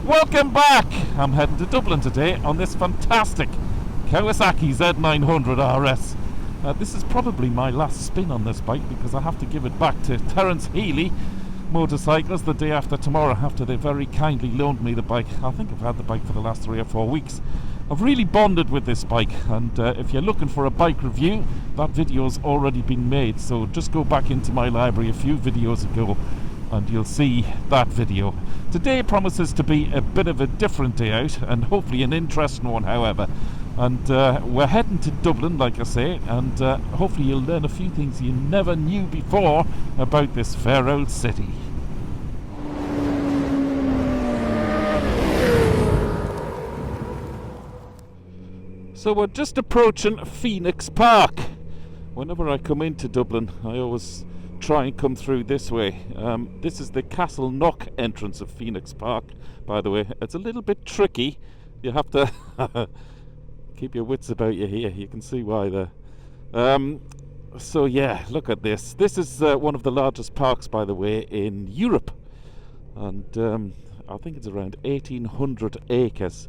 Welcome back! I'm heading to Dublin today on this fantastic Kawasaki Z900RS. This is probably my last spin on this bike because I have to give it back to Terence Healy Motorcycles the day after tomorrow, after they very kindly loaned me the bike. I think I've had the bike for the last 3 or 4 weeks. I've really bonded with this bike, and if you're looking for a bike review, that video's already been made, so just go back into my library a few videos ago and you'll see that video. Today promises to be a bit of a different day out, and hopefully an interesting one, however. And we're heading to Dublin, like I say, and hopefully you'll learn a few things you never knew before about this fair old city. So we're just approaching Phoenix Park. Whenever I come into Dublin, I always try and come through this way. This is the Castle Knock entrance of Phoenix Park, by the way. It's a little bit tricky. You have to keep your wits about you here. You can see why there. So yeah, look at this. This is one of the largest parks, by the way, in Europe. And I think it's around 1,800 acres.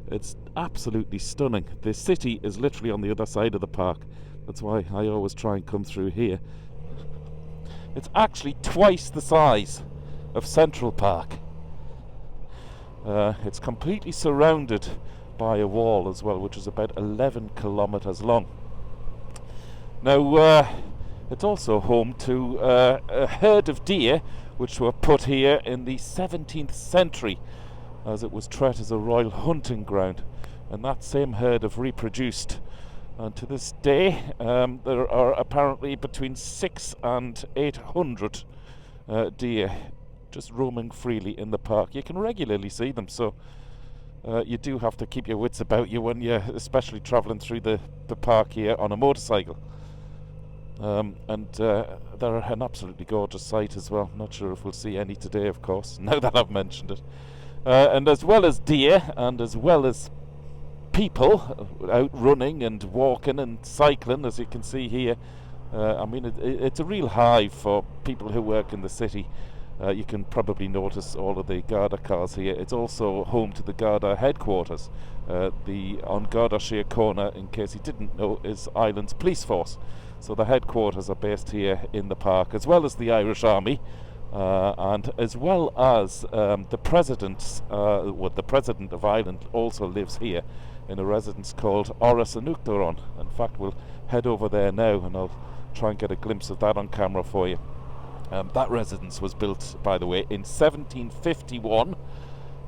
It's absolutely stunning. The city is literally on the other side of the park. That's why I always try and come through here. It's actually twice the size of Central Park. It's completely surrounded by a wall as well, which is about 11 kilometers long. Now, it's also home to a herd of deer which were put here in the 17th century as it was treated as a royal hunting ground, and that same herd have reproduced. And to this day, there are apparently between 600 and 800 deer just roaming freely in the park. You can regularly see them, so you do have to keep your wits about you when you're especially travelling through the park here on a motorcycle. And they're an absolutely gorgeous sight as well. Not sure if we'll see any today, of course, now that I've mentioned it. And as well as deer, and as well as people out running and walking and cycling, as you can see here, I mean, it's a real hive for people who work in the city. You can probably notice all of the Garda cars here. It's also home to the Garda headquarters. On Garda Sheer Corner, in case you didn't know, is Ireland's police force. So the headquarters are based here in the park, as well as the Irish Army. And as well as the president of Ireland also lives here in a residence called Áras an Uachtaráin. In fact, we'll head over there now and I'll try and get a glimpse of that on camera for you. That residence was built, by the way, in 1751,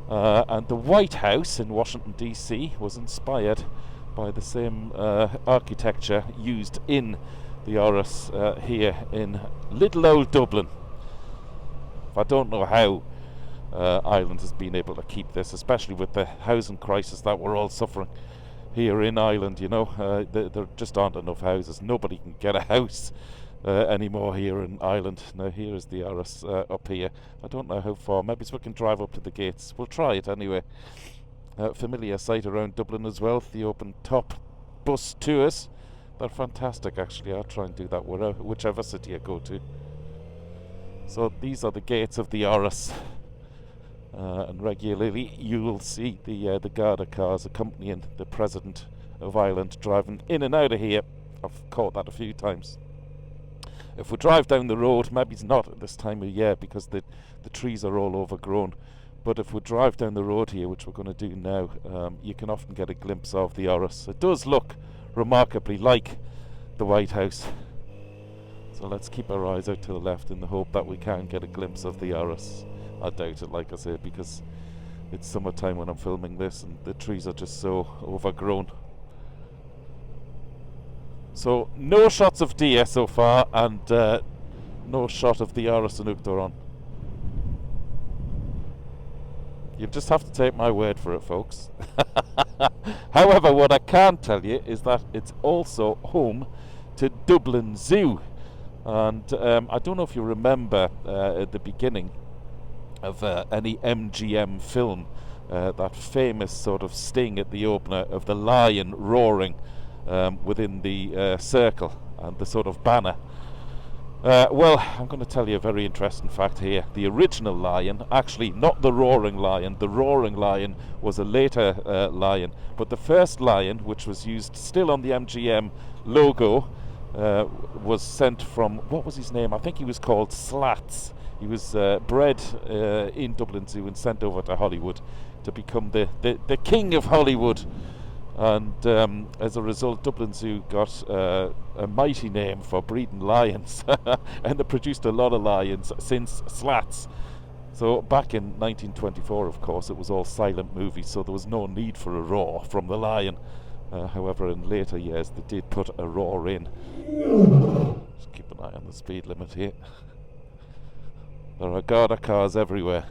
and the White House in Washington DC was inspired by the same architecture used in the Áras here in little old Dublin. I don't know how Ireland has been able to keep this, especially with the housing crisis that we're all suffering here in Ireland. You know, there just aren't enough houses. Nobody can get a house anymore here in Ireland. Now here is the Áras up here. I don't know how far. Maybe so we can drive up to the gates. We'll try it anyway. Familiar sight around Dublin as well. The open top bus tours. They're fantastic, actually. I'll try and do that whichever city I go to. So these are the gates of the Áras, and regularly you will see the Garda cars accompanying the President of Ireland driving in and out of here. I've caught that a few times. If we drive down the road, maybe it's not at this time of year because the trees are all overgrown, but if we drive down the road here, which we're going to do now, you can often get a glimpse of the Áras. It does look remarkably like the White House. So let's keep our eyes out to the left in the hope that we can get a glimpse of the Áras. I doubt it, like I say, because it's summertime when I'm filming this and the trees are just so overgrown. So no shots of deer so far, and no shot of the Áras an Uachtaráin. You'll just have to take my word for it, folks. However, what I can tell you is that it's also home to Dublin Zoo. And I don't know if you remember at the beginning of any MGM film, that famous sort of sting at the opener of the lion roaring within the circle and the sort of banner. Well, I'm going to tell you a very interesting fact here. The original lion, actually not the roaring lion was a later lion, but the first lion, which was used still on the MGM logo, was sent from, what was his name? I think he was called Slats. He was bred in Dublin Zoo and sent over to Hollywood to become the king of Hollywood. And as a result, Dublin Zoo got a mighty name for breeding lions, and they produced a lot of lions since Slats. So back in 1924, of course, it was all silent movies, so there was no need for a roar from the lion. However, in later years, they did put a roar in. Just keep an eye on the speed limit here. There are Garda cars everywhere,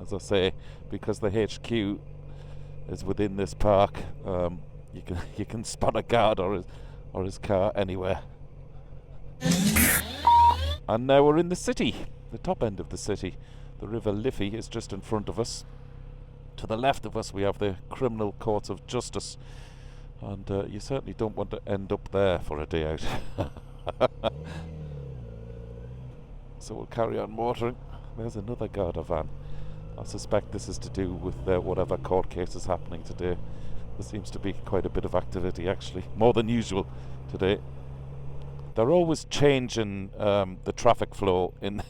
as I say, because the HQ is within this park. You can spot a guard or his car anywhere. And now we're in the city, the top end of the city. The River Liffey is just in front of us. To the left of us we have the criminal courts of justice, and you certainly don't want to end up there for a day out. So we'll carry on motoring. There's another Garda van. I suspect this is to do with whatever court case is happening today. There seems to be quite a bit of activity, actually, more than usual today. They're always changing the traffic flow in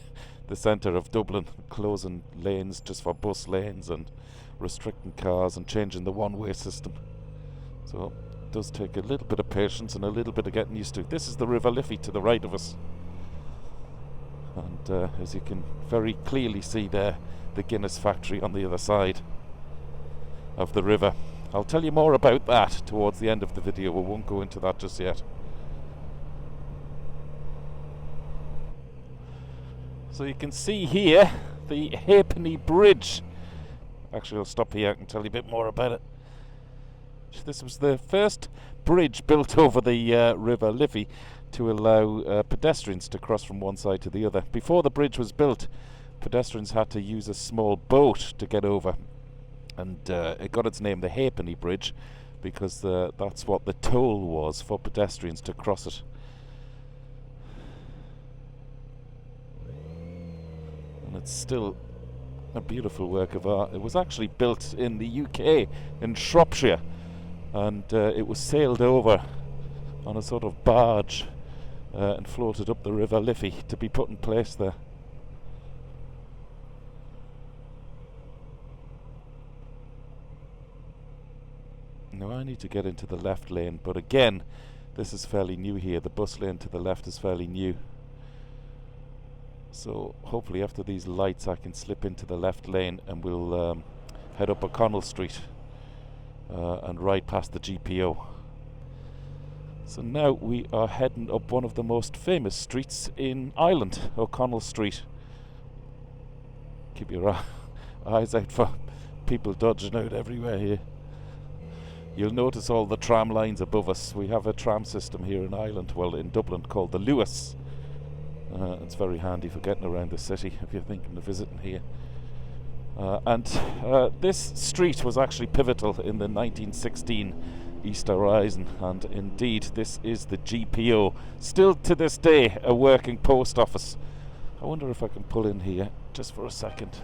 the centre of Dublin, closing lanes just for bus lanes and restricting cars and changing the one-way system. So it does take a little bit of patience and a little bit of getting used to. This is the River Liffey to the right of us. And as you can very clearly see there, the Guinness factory on the other side of the river. I'll tell you more about that towards the end of the video. We won't go into that just yet. So you can see here the Halfpenny Bridge. Actually, I'll stop here and tell you a bit more about it. This was the first bridge built over the River Liffey to allow pedestrians to cross from one side to the other. Before the bridge was built, pedestrians had to use a small boat to get over, and it got its name the Halfpenny Bridge because that's what the toll was for pedestrians to cross it. And it's still a beautiful work of art. It was actually built in the UK, in Shropshire, and it was sailed over on a sort of barge and floated up the River Liffey to be put in place there. Now I need to get into the left lane, but again, this is fairly new here. The bus lane to the left is fairly new. So hopefully after these lights I can slip into the left lane and we'll head up O'Connell Street and ride past the GPO. So now we are heading up one of the most famous streets in Ireland, O'Connell Street. Keep your eyes out for people dodging out everywhere here. You'll notice all the tram lines above us. We have a tram system here in Ireland, well in Dublin, called the Luas. It's very handy for getting around the city if you're thinking of visiting here. And this street was actually pivotal in the 1916 Easter Rising, and indeed this is the GPO, still to this day a working post office. I wonder if I can pull in here just for a second.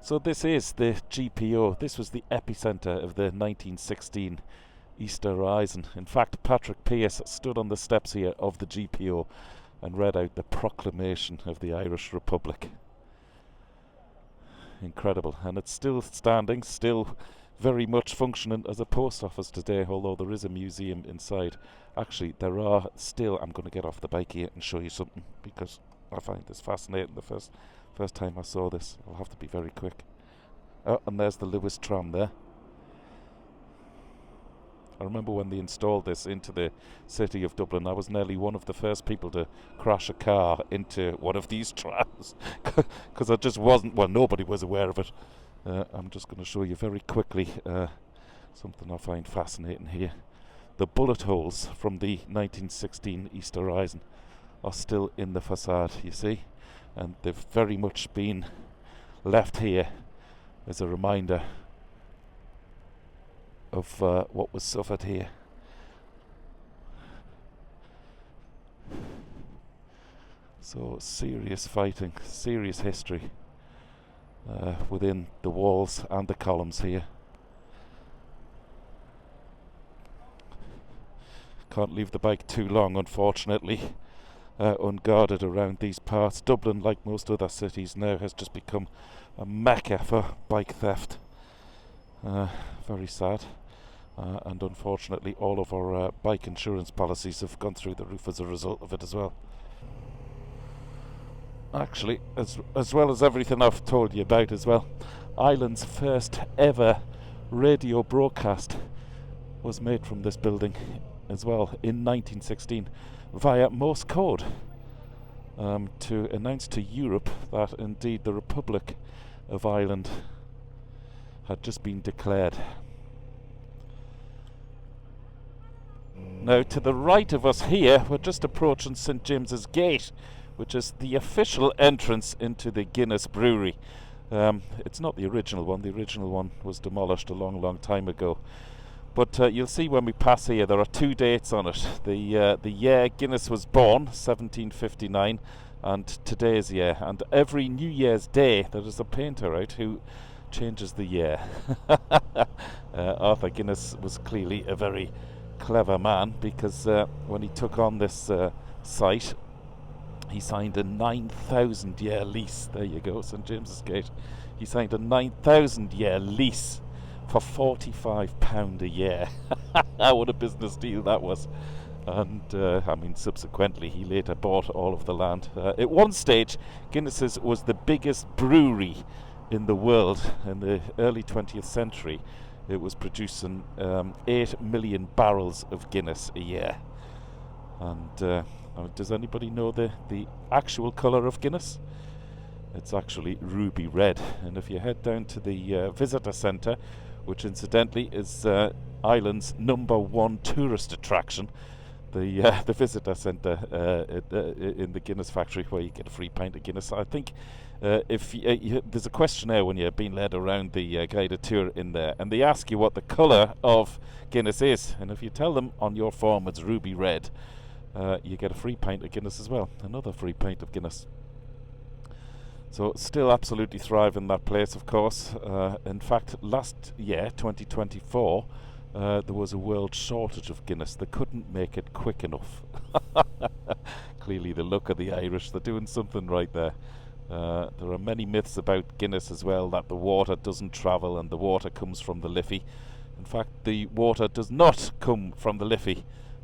So this is the GPO. This was the epicenter of the 1916 Easter Rising. In fact, Patrick Pearse stood on the steps here of the GPO and read out the proclamation of the Irish Republic. Incredible. And it's still standing, still very much functioning as a post office today, although there is a museum inside. Actually, there are still, I'm going to get off the bike here and show you something because I find this fascinating. The first time I saw this, I'll have to be very quick. Oh, and there's the Lewis tram there. I remember when they installed this into the city of Dublin, I was nearly one of the first people to crash a car into one of these trams because I just wasn't, well, nobody was aware of it. I'm just going to show you very quickly something I find fascinating here. The bullet holes from the 1916 Easter Rising are still in the facade, you see, and they've very much been left here as a reminder of what was suffered here. So serious fighting, serious history within the walls and the columns here. Can't leave the bike too long, unfortunately, unguarded around these parts. Dublin, like most other cities now, has just become a mecca for bike theft. Very sad. And unfortunately all of our bike insurance policies have gone through the roof as a result of it as well. Actually, as well as everything I've told you about as well, Ireland's first ever radio broadcast was made from this building as well in 1916 via Morse code, to announce to Europe that indeed the Republic of Ireland had just been declared. Now, to the right of us here, we're just approaching St James's Gate, which is the official entrance into the Guinness Brewery. It's not the original one. The original one was demolished a long time ago. But you'll see when we pass here, there are two dates on it. The year Guinness was born, 1759, and today's year. And every New Year's Day, there is a painter out who changes the year. Arthur Guinness was clearly a very clever man, because when he took on this site, he signed a 9,000-year lease. There you go, St James's Gate. He signed a 9,000-year lease for £45 a year. What a business deal that was. And I mean, subsequently he later bought all of the land. At one stage, Guinness's was the biggest brewery in the world in the early 20th century. It was producing 8 million barrels of Guinness a year. And does anybody know the actual colour of Guinness? It's actually ruby red. And if you head down to the visitor centre, which incidentally is Ireland's #1 tourist attraction, the visitor centre in the Guinness factory, where you get a free pint of Guinness. I think if there's a questionnaire when you're being led around the guided tour in there, and they ask you what the colour of Guinness is, and if you tell them on your form it's ruby red, you get a free pint of Guinness as well, another free pint of Guinness. So still absolutely thriving, that place, of course. In fact, last year, 2024, there was a world shortage of Guinness. They couldn't make it quick enough. Clearly the look of the Irish, they're doing something right there. There are many myths about Guinness as well, that the water doesn't travel and the water comes from the Liffey. In fact, the water does not come from the Liffey,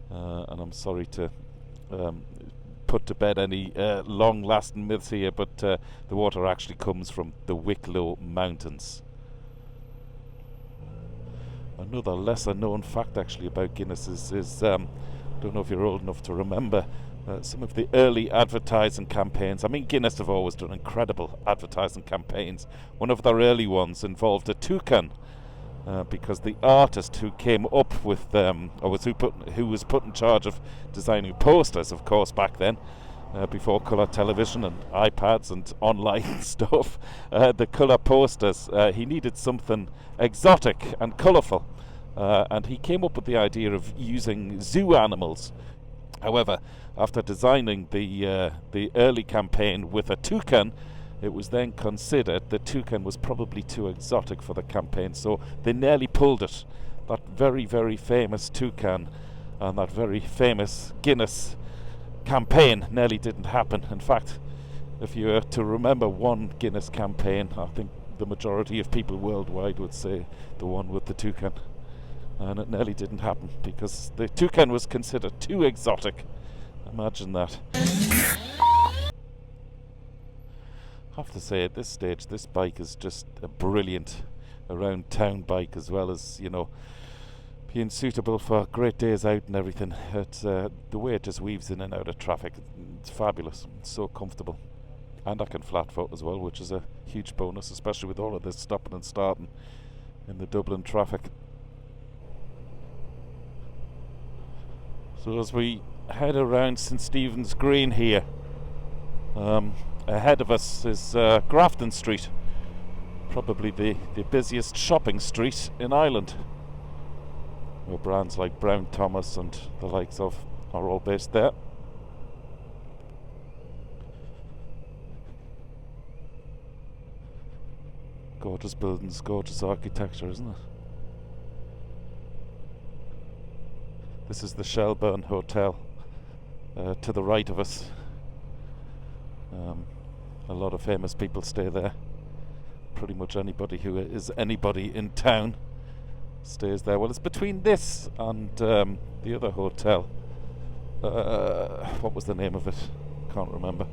and I'm sorry to put to bed any long-lasting myths here, but the water actually comes from the Wicklow Mountains. Another lesser-known fact actually about Guinness is don't know if you're old enough to remember some of the early advertising campaigns. I mean, Guinness have always done incredible advertising campaigns. One of their early ones involved a toucan, because the artist who came up with who was put in charge of designing posters, of course, back then, before colour television and iPads and online stuff, the colour posters, he needed something exotic and colourful, and he came up with the idea of using zoo animals. However, after designing the early campaign with a toucan, it was then considered the toucan was probably too exotic for the campaign, so they nearly pulled it. That very, very famous toucan and that very famous Guinness campaign nearly didn't happen. In fact, if you were to remember one Guinness campaign, I think the majority of people worldwide would say the one with the toucan. And it nearly didn't happen because the toucan was considered too exotic. Imagine that. I have to say, at this stage, this bike is just a brilliant around town bike, as well as, you know, being suitable for great days out and everything. It's the way it just weaves in and out of traffic. It's fabulous. It's so comfortable, and I can flat foot as well, which is a huge bonus, especially with all of this stopping and starting in the Dublin traffic. So as we head around St Stephen's Green here, ahead of us is Grafton Street, probably the busiest shopping street in Ireland, where brands like Brown Thomas and the likes of are all based there. Gorgeous buildings, gorgeous architecture, isn't it? This is the Shelburne Hotel to the right of us. A lot of famous people stay there. Pretty much anybody who is anybody in town stays there. Well, it's between this and the other hotel. What was the name of it? Can't remember.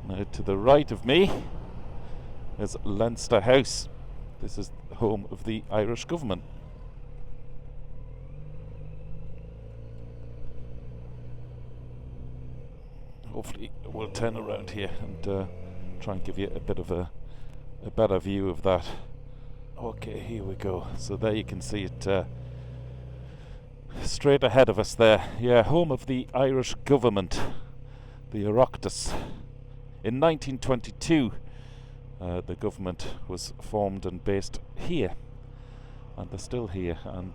Now to the right of me is Leinster House. This is the home of the Irish government. Hopefully we'll turn around here and try and give you a bit of a better view of that. Okay, here we go. So there you can see it straight ahead of us there. Yeah, home of the Irish government, the Oireachtas. In 1922 the government was formed and based here, and they're still here, and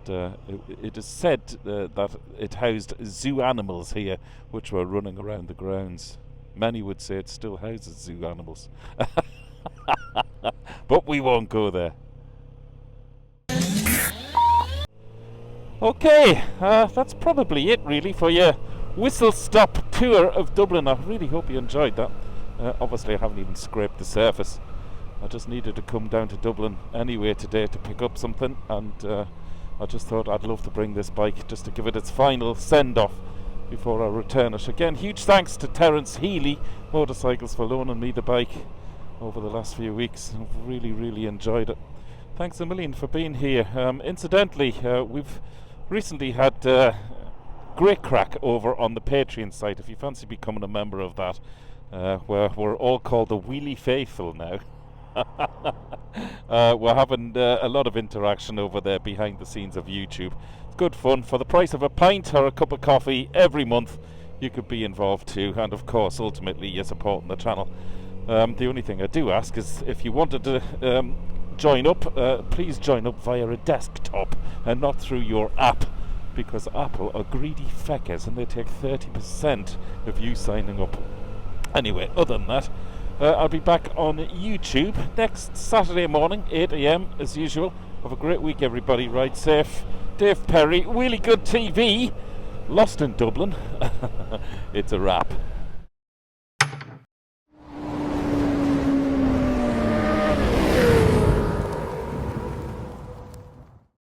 it is said that it housed zoo animals here which were running around the grounds. Many would say it still houses zoo animals. But we won't go there. Okay, that's probably it really for your whistle-stop tour of Dublin. I really hope you enjoyed that. Obviously I haven't even scraped the surface. I just needed to come down to Dublin anyway today to pick up something, and I just thought I'd love to bring this bike just to give it its final send-off before I return it. Again, huge thanks to Terence Healy Motorcycles for loaning me the bike over the last few weeks. I've really enjoyed it. Thanks a million for being here. Incidentally, we've recently had great crack over on the Patreon site. If you fancy becoming a member of that, where we're all called the Wheelie Faithful now. We're having a lot of interaction over there behind the scenes of YouTube. It's good fun. For the price of a pint or a cup of coffee every month, you could be involved too, and of course ultimately you're supporting the channel. The only thing I do ask is if you wanted to join up, please join up via a desktop and not through your app, because Apple are greedy feckers and they take 30% of you signing up. Anyway, other than that, I'll be back on YouTube next Saturday morning, 8 AM as usual. Have a great week everybody, ride safe. Dave Perry, Wheelie Good TV, lost in Dublin. It's a wrap.